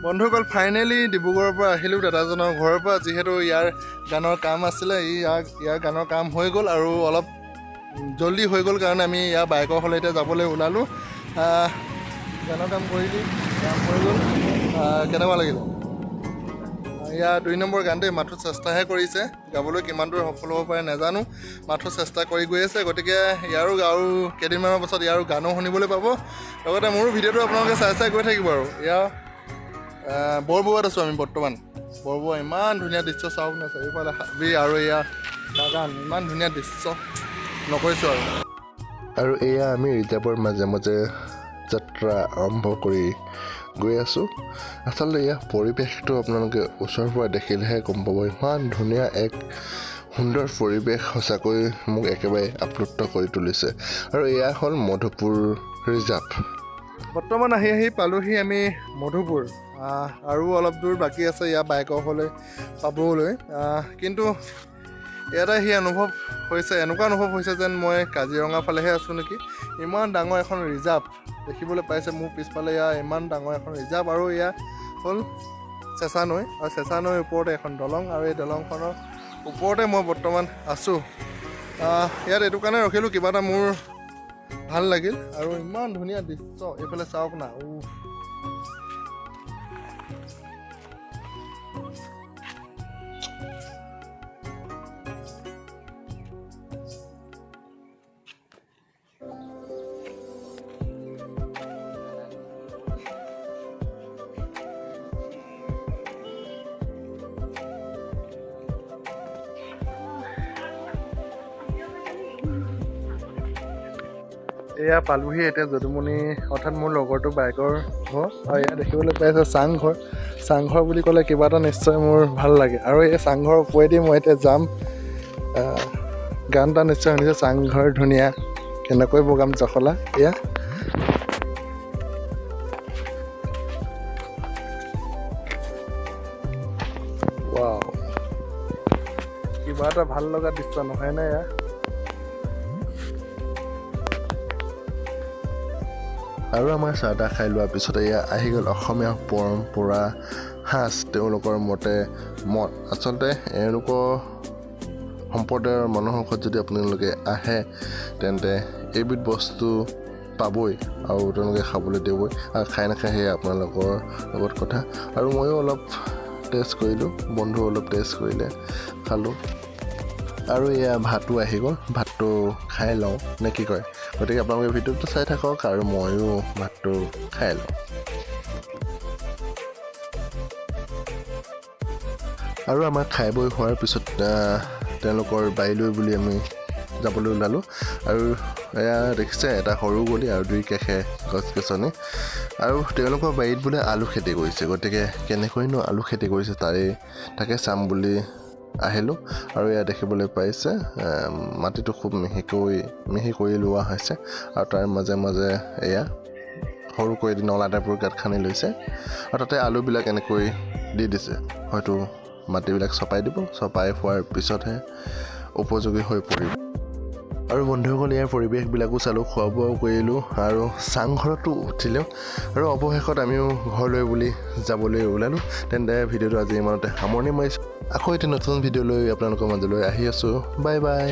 বন্ধুসকল ফাইনেলি ডিব্ৰুগড়ৰ পৰা আহিলোঁ দাদাজনৰ ঘৰৰ পৰা যিহেতু ইয়াৰ গানৰ কাম আছিলে ইয়াৰ গানৰ কাম হৈ গ'ল আৰু অলপ জলদি হৈ গ'ল কাৰণে আমি ইয়াৰ বাইকৰ হ'লে এতিয়া যাবলৈ ওলালোঁ গানৰ কাম কৰিলোঁ কাম হৈ গ'ল কেনেকুৱা লাগিলে ইয়াৰ 2 নম্বৰ গানটোৱে মাথো চেষ্টাহে কৰিছে গাবলৈ কিমান দূৰ সফল হ'ব পাৰে নাজানো মাথো চেষ্টা কৰি গৈ আছে গতিকে ইয়াৰো আৰু কেইদিনমানৰ পাছত ইয়াৰ গানো শুনিবলৈ পাব লগতে মোৰো ভিডিঅ'টো আপোনালোকে চাই গৈ থাকিব আৰু ইয়াৰ বৰবুৱাত আছোঁ আমি বৰ্তমান বৰবুৱা ইমান ধুনীয়া দৃশ্য চাওক না চাৰিওফালে হাবি আৰু এয়া বাগান ইমান ধুনীয়া দৃশ্য নকৈছোঁ আৰু এয়া আমি ৰিজাৰ্ভৰ মাজে মাজে যাত্ৰা আৰম্ভ কৰি গৈ আছোঁ আচলতে এয়া পৰিৱেশটো আপোনালোকে ওচৰৰ পৰা দেখিলেহে গম পাব ইমান ধুনীয়া এক সুন্দৰ পৰিৱেশ সঁচাকৈ মোক একেবাৰে আপ্লুত কৰি তুলিছে আৰু এয়া হ'ল মধুপুৰ ৰিজাৰ্ভ বৰ্তমান আহি পালোহি আমি মধুপুৰ আৰু অলপ দূৰ বাকী আছে ইয়াৰ বাইকৰ হ'লে পাবলৈ কিন্তু ইয়াতে সি এনেকুৱা অনুভৱ হৈছে যেন মই কাজিৰঙা ফালেহে আছোঁ নেকি ইমান ডাঙৰ এখন ৰিজাৰ্ভ দেখিবলৈ পাইছে মোৰ পিছফালে ইয়াৰ ইমান ডাঙৰ এখন ৰিজাৰ্ভ আৰু এয়া হ'ল চেঁচা নৈ আৰু চেঁচা নৈৰ ওপৰতে এখন দলং আৰু এই দলংখনৰ ওপৰতে মই বৰ্তমান আছোঁ ইয়াত এইটো কাৰণে ৰখিলোঁ কিবা এটা মোৰ ভাল লাগিল আৰু ইমান ধুনীয়া দৃশ্য এইফালে চাওক না এয়া পালোহি এতিয়া যদুমণি অৰ্থাৎ মোৰ লগৰটো বাইকৰ ঘৰ আৰু এয়া দেখিবলৈ পাইছে চাংঘৰ বুলি ক'লে কিবা এটা নিশ্চয় মোৰ ভাল লাগে আৰু এই চাংঘৰৰ ওপৰেদি মই এতিয়া যাম গান এটা নিশ্চয় শুনিছে চাংঘৰ ধুনীয়া কেনেকৈ বগাম জখলা এয়া ৱাও কিবা এটা ভাল লগা দৃশ্য নহয়নে এয়া আৰু আমাৰ চাহ তাহ খাই লোৱাৰ পিছতে এয়া আহি গ'ল অসমীয়া পৰম্পৰা সাজ তেওঁলোকৰ মতে মত আচলতে এওঁলোকৰ সম্প্ৰদায়ৰ মানুহৰ ঘৰত যদি আপোনালোকে আহে তেন্তে এইবিধ বস্তু পাবই আৰু তেওঁলোকে খাবলৈ দিবই আৰু খাই নাখায় সেয়া আপোনালোকৰ লগত কথা আৰু ময়ো অলপ টেষ্ট কৰিলোঁ বন্ধু অলপ টেষ্ট কৰিলে খালোঁ আৰু এয়া ভাতো আহি গ'ল ভাতটো খাই লওঁ নে কি কয় গতিকে আপোনালোকে ভিডিঅ'টো চাই থাকক আৰু ময়ো ভাতটো খাই লওঁ আৰু আমাৰ খাই বৈ হোৱাৰ পিছত তেওঁলোকৰ বাৰীলৈ বুলি আমি যাবলৈ ওলালোঁ আৰু এয়া দেখিছে এটা সৰু গলি আৰু 2 কাষে গছ গছনি আৰু তেওঁলোকৰ বাৰীত বোলে আলু খেতি কৰিছে গতিকে কেনেকৈনো আলু খেতি কৰিছে তাকে চাম বুলি আহিলোঁ আৰু এয়া দেখিবলৈ পাইছে মাটিটো খুব মিহি কৰি লোৱা হৈছে আৰু তাৰ মাজে মাজে এয়া সৰুকৈ নলা টাইপৰ গাঁত খান্দি লৈছে আৰু তাতে আলুবিলাক এনেকৈ দি দিছে হয়তো মাটিবিলাক চপাই দিব চপাই হোৱাৰ পিছতহে উপযোগী হৈ পৰিব আৰু বন্ধুসকল ইয়াৰ পৰিৱেশবিলাকো চালোঁ খোৱা বোৱাও কৰিলোঁ আৰু চাংঘৰতো উঠিলোঁ আৰু অৱশেষত আমিও ঘৰলৈ বুলি যাবলৈ ওলালোঁ তেন্তে ভিডিঅ'টো আজি ইমানতে সামৰণি মাৰিছোঁ আকৌ এটি নতুন ভিডিঅ' লৈ আপোনালোকৰ মাজলৈ আহি আছোঁ বাই বাই